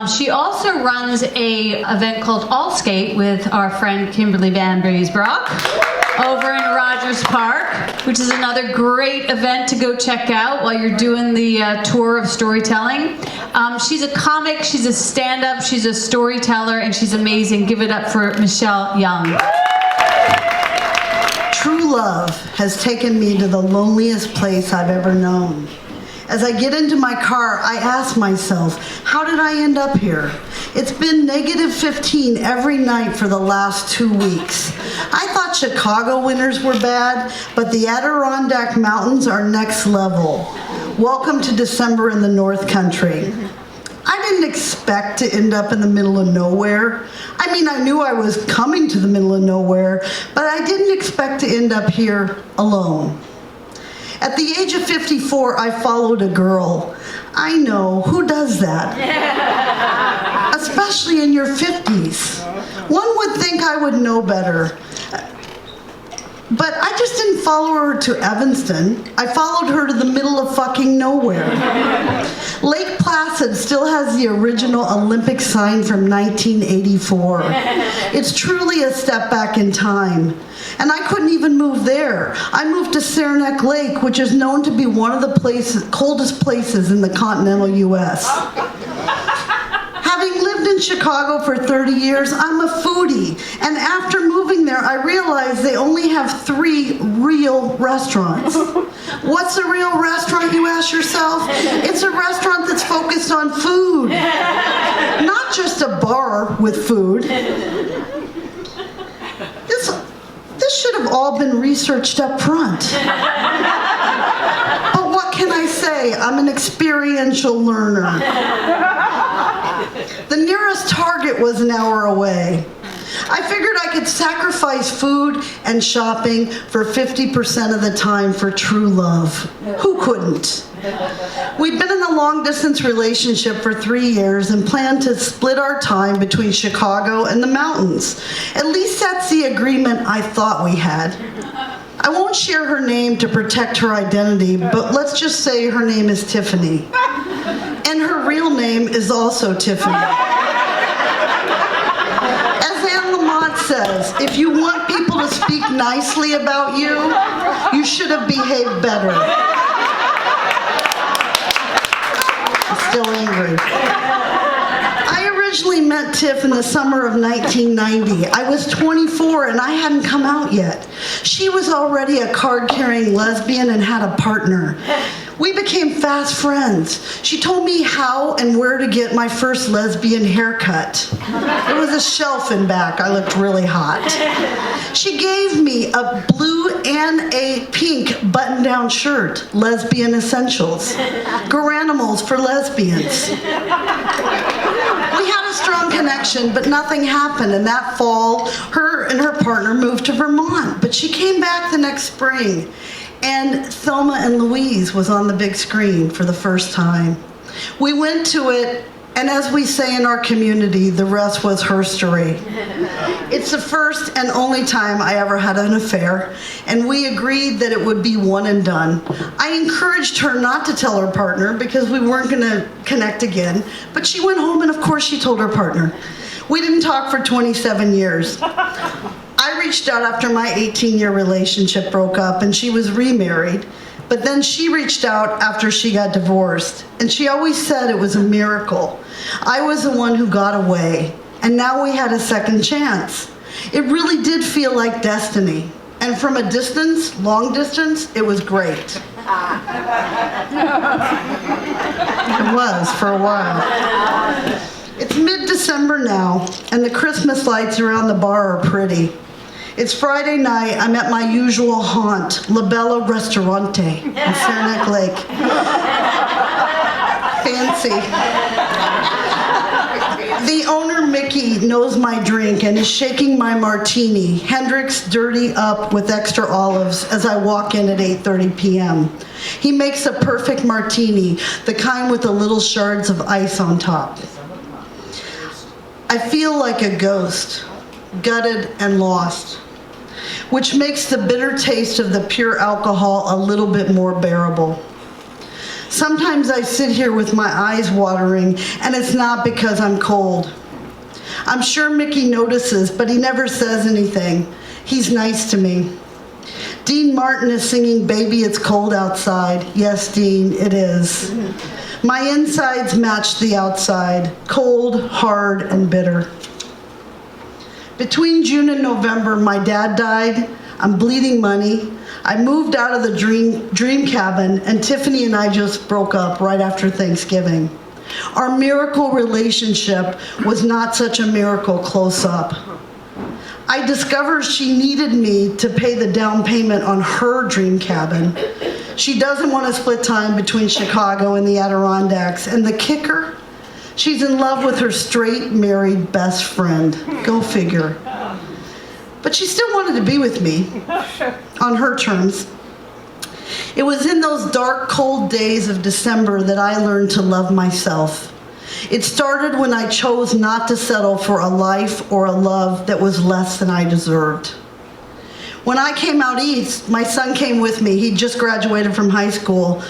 She also runs a event called All Skate with our friend Kimberly Van Breesbrock over in Rogers Park, which is another great event to go check out while you're doing the tour of storytelling. She's a comic, she's a stand-up, she's a storyteller, and she's amazing. Give it up for Michelle Young. True love has taken me to the loneliest place I've ever known. As I get into my car, I ask myself, how did I end up here? It's been -15 every night for the last 2 weeks. I thought Chicago winters were bad, but the Adirondack Mountains are next level. Welcome to December in the North Country. I didn't expect to end up in the middle of nowhere. I mean, I knew I was coming to the middle of nowhere, but I didn't expect to end up here alone. At the age of 54, I followed a girl. I know, who does that? Especially in your 50s. One would think I would know better. But I just didn't follow her to Evanston. I followed her to the middle of fucking nowhere. Lake Placid still has the original Olympic sign from 1984. It's truly a step back in time. And I couldn't even move there. I moved to Saranac Lake, which is known to be one of the coldest places in the continental US. Having lived in Chicago for 30 years, I'm a foodie. And after moving there, I realized they only have 3 real restaurants. What's a real restaurant, you ask yourself? It's a restaurant that's focused on food. Not just a bar with food. This should have all been researched up front. But what can I say? I'm an experiential learner. The nearest Target was an hour away. I figured I could sacrifice food and shopping for 50% of the time for true love. Who couldn't? We've been in a long-distance relationship for 3 years and plan to split our time between Chicago and the mountains. At least that's the agreement I thought we had. I won't share her name to protect her identity, but let's just say her name is Tiffany. And her real name is also Tiffany. As Anne Lamott says, if you want people to speak nicely about you, you should have behaved better. I'm still angry. I originally met Tiff in the summer of 1990. I was 24 and I hadn't come out yet. She was already a card-carrying lesbian and had a partner. We became fast friends. She told me how and where to get my first lesbian haircut. There was a shelf in back. I looked really hot. She gave me a blue and a pink button-down shirt, Lesbian Essentials. Garanimals for lesbians. We had a strong connection, but nothing happened. And that fall, her and her partner moved to Vermont. But she came back the next spring. And Thelma and Louise was on the big screen for the first time. We went to it, and as we say in our community, the rest was herstory. It's the first and only time I ever had an affair, and we agreed that it would be one and done. I encouraged her not to tell her partner because we weren't going to connect again, but she went home and of course she told her partner. We didn't talk for 27 years. I reached out after my 18-year relationship broke up and she was remarried, but then she reached out after she got divorced, and she always said it was a miracle. I was the one who got away, and now we had a second chance. It really did feel like destiny, and from a distance, long distance, it was great. It was for a while. It's mid-December now, and the Christmas lights around the bar are pretty. It's Friday night. I'm at my usual haunt, La Bella Ristorante in Saranac Lake. Fancy. The owner, Mickey, knows my drink and is shaking my martini, Hendrick's Dirty Up with extra olives, as I walk in at 8:30 p.m. He makes a perfect martini, the kind with the little shards of ice on top. I feel like a ghost, gutted and lost, which makes the bitter taste of the pure alcohol a little bit more bearable. Sometimes I sit here with my eyes watering, and it's not because I'm cold. I'm sure Mickey notices, but he never says anything. He's nice to me. Dean Martin is singing Baby It's Cold Outside. Yes, Dean, it is. My insides match the outside, cold, hard, and bitter. Between June and November, my dad died. I'm bleeding money. I moved out of the dream cabin, and Tiffany and I just broke up right after Thanksgiving. Our miracle relationship was not such a miracle close up. I discovered she needed me to pay the down payment on her dream cabin. She doesn't want to split time between Chicago and the Adirondacks. And the kicker? She's in love with her straight, married best friend. Go figure. But she still wanted to be with me on her terms. It was in those dark, cold days of December that I learned to love myself. It started when I chose not to settle for a life or a love that was less than I deserved. When I came out east, my son came with me. He just graduated from high school.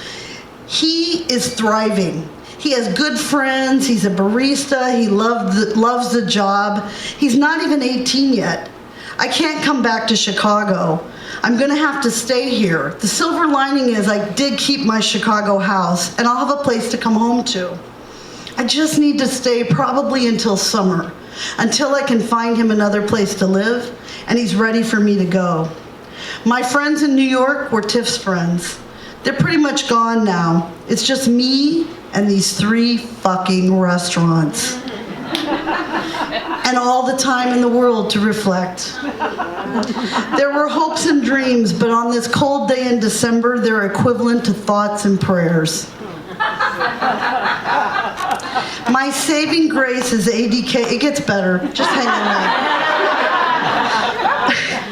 He is thriving. He has good friends. He's a barista. He loves the job. He's not even 18 yet. I can't come back to Chicago. I'm going to have to stay here. The silver lining is I did keep my Chicago house, and I'll have a place to come home to. I just need to stay probably until summer, until I can find him another place to live, and he's ready for me to go. My friends in New York were Tiff's friends. They're pretty much gone now. It's just me and these 3 fucking restaurants. And all the time in the world to reflect. There were hopes and dreams, but on this cold day in December, they're equivalent to thoughts and prayers. My saving grace is ADK. It gets better. Just hang on.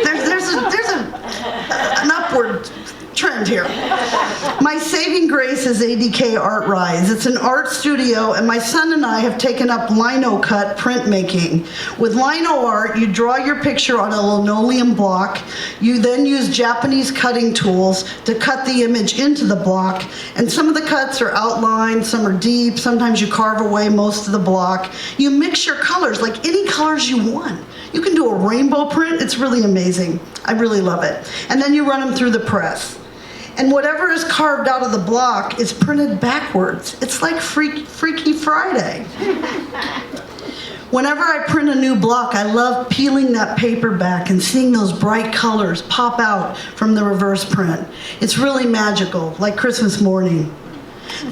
There's an upward trend here. My saving grace is ADK Art Rise. It's an art studio, and my son and I have taken up lino cut printmaking. With lino art, you draw your picture on a linoleum block. You then use Japanese cutting tools to cut the image into the block, and some of the cuts are outlined, some are deep, sometimes you carve away most of the block. You mix your colors, like any colors you want. You can do a rainbow print. It's really amazing. I really love it. And then you run them through the press. And whatever is carved out of the block is printed backwards. It's like Freaky Friday. Whenever I print a new block, I love peeling that paper back and seeing those bright colors pop out from the reverse print. It's really magical, like Christmas morning.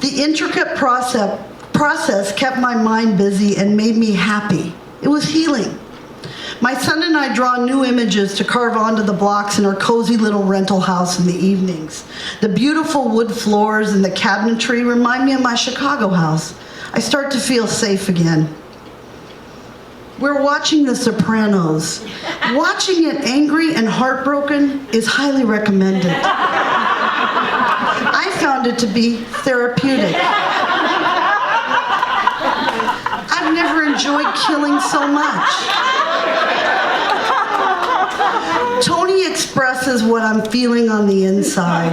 The intricate process kept my mind busy and made me happy. It was healing. My son and I draw new images to carve onto the blocks in our cozy little rental house in the evenings. The beautiful wood floors and the cabinetry remind me of my Chicago house. I start to feel safe again. We're watching The Sopranos. Watching it angry and heartbroken is highly recommended. I found it to be therapeutic. I've never enjoyed killing so much. Tony expresses what I'm feeling on the inside.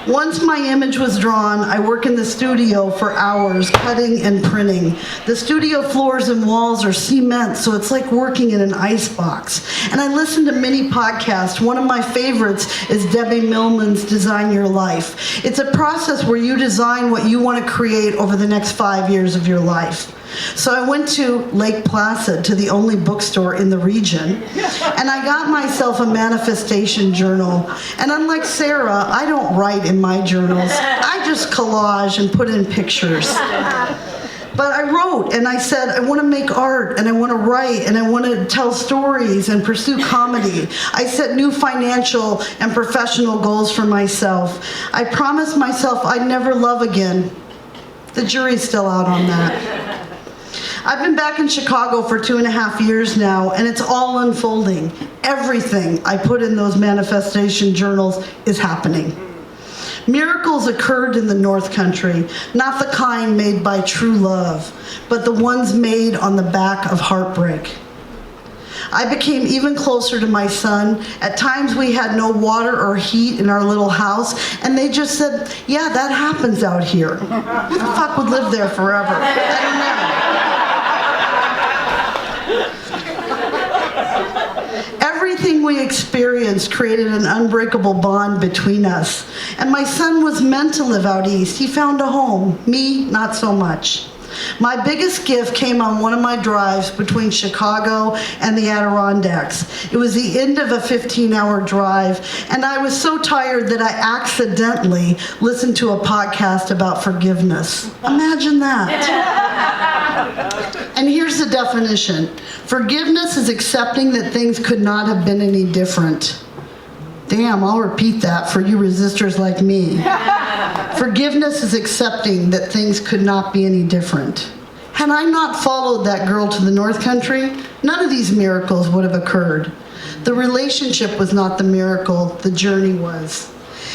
Once my image was drawn, I work in the studio for hours, cutting and printing. The studio floors and walls are cement, so it's like working in an icebox. And I listen to many podcasts. One of my favorites is Debbie Millman's Design Your Life. It's a process where you design what you want to create over the next 5 years of your life. So I went to Lake Placid, to the only bookstore in the region, and I got myself a manifestation journal. And unlike Sarah, I don't write in my journals. I just collage and put in pictures. But I wrote, and I said, I want to make art, and I want to write, and I want to tell stories and pursue comedy. I set new financial and professional goals for myself. I promised myself I'd never love again. The jury's still out on that. I've been back in Chicago for 2.5 years now, and it's all unfolding. Everything I put in those manifestation journals is happening. Miracles occurred in the North Country, not the kind made by true love, but the ones made on the back of heartbreak. I became even closer to my son. At times we had no water or heat in our little house, and they just said, yeah, that happens out here. Who the fuck would live there forever? I don't know. Everything we experienced created an unbreakable bond between us. And my son was meant to live out east. He found a home. Me, not so much. My biggest gift came on one of my drives between Chicago and the Adirondacks. It was the end of a 15-hour drive, and I was so tired that I accidentally listened to a podcast about forgiveness. Imagine that. And here's the definition. Forgiveness is accepting that things could not have been any different. Damn, I'll repeat that for you resistors like me. Forgiveness is accepting that things could not be any different. Had I not followed that girl to the North Country, none of these miracles would have occurred. The relationship was not the miracle, the journey was.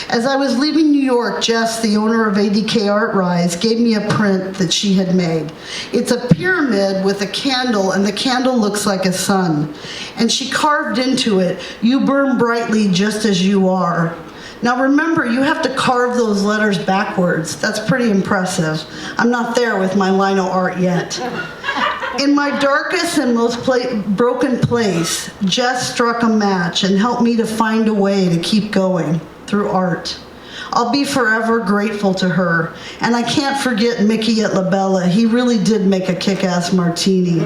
As I was leaving New York, Jess, the owner of ADK Art Rise, gave me a print that she had made. It's a pyramid with a candle, and the candle looks like a sun. And she carved into it, "You burn brightly just as you are." Now remember, you have to carve those letters backwards. That's pretty impressive. I'm not there with my lino art yet. In my darkest and most broken place, Jess struck a match and helped me to find a way to keep going through art. I'll be forever grateful to her. And I can't forget Mickey at La Bella. He really did make a kick-ass martini.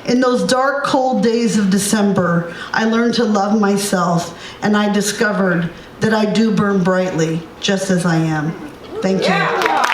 In those dark, cold days of December, I learned to love myself, and I discovered that I do burn brightly, just as I am. Thank you.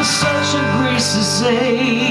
Such a grace to say